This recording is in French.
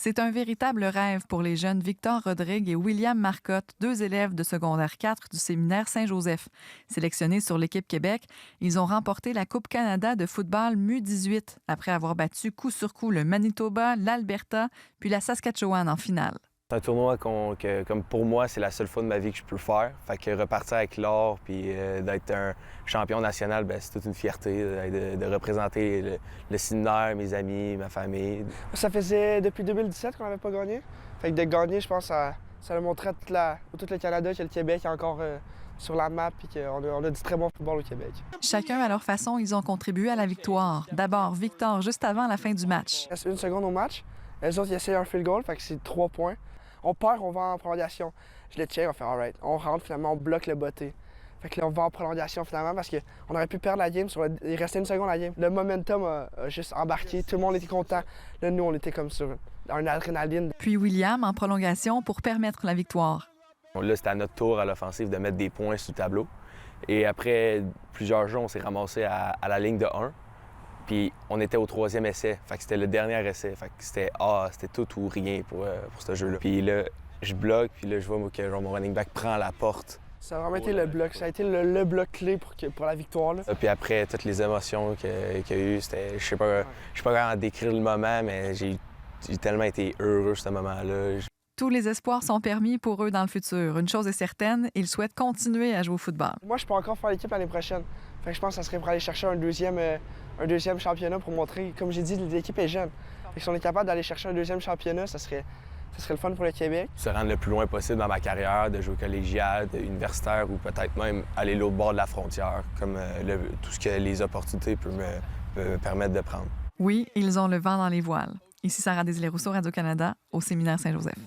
C'est un véritable rêve pour les jeunes Victor Rodrigue et William Marcotte, deux élèves de secondaire 4 du séminaire Saint-Joseph. Sélectionnés sur l'équipe Québec, ils ont remporté la Coupe Canada de football MU18 après avoir battu coup sur coup le Manitoba, l'Alberta puis la Saskatchewan en finale. C'est un tournoi comme pour moi, c'est la seule fois de ma vie que je peux le faire. Fait que repartir avec l'or puis d'être un champion national, c'est toute une fierté de représenter le séminaire, mes amis, ma famille. Ça faisait depuis 2017 qu'on n'avait pas gagné. Fait que de gagner, je pense, ça a montré à tout le Canada que le Québec est encore sur la map et qu'on a du très bon football au Québec. Chacun à leur façon, ils ont contribué à la victoire. D'abord, Victor, juste avant la fin du match. Il reste 1 seconde au match. Les autres, ils essayent un field goal, fait que c'est 3 points. On perd, on va en prolongation. Je le check, on fait all right. On rentre, finalement, on bloque le botté. Fait que là, on va en prolongation finalement parce qu'on aurait pu perdre la game. Il restait 1 seconde à la game. Le momentum a juste embarqué. Tout le monde était content. Là, nous, on était comme sur un adrénaline. Puis William en prolongation pour permettre la victoire. Là, c'était à notre tour à l'offensive de mettre des points sur le tableau. Et après plusieurs jeux, on s'est ramassé à la ligne de 1. Puis on était au 3e essai. Fait que c'était le dernier essai. Fait que c'était tout ou rien pour ce jeu-là. Puis là, je bloque, puis là, je vois que mon running back prend la porte. Ça a vraiment été le bloc. Ça a été le bloc clé pour la victoire. Là. Puis après, toutes les émotions qu'il y a eu, c'était... Je sais pas comment décrire le moment, mais j'ai tellement été heureux ce moment-là. Tous les espoirs sont permis pour eux dans le futur. Une chose est certaine, ils souhaitent continuer à jouer au football. Moi, je peux encore faire l'équipe l'année prochaine. Fait que je pense que ça serait pour aller chercher un deuxième championnat pour montrer, comme j'ai dit, l'équipe est jeune. Fait que si on est capable d'aller chercher un 2e championnat, ça serait le fun pour le Québec. Se rendre le plus loin possible dans ma carrière, de jouer collégial, universitaire ou peut-être même aller l'autre bord de la frontière, comme tout ce que les opportunités peuvent me permettre de prendre. Oui, ils ont le vent dans les voiles. Ici Sarah Desilets-Rousseau, Radio-Canada, au séminaire Saint-Joseph.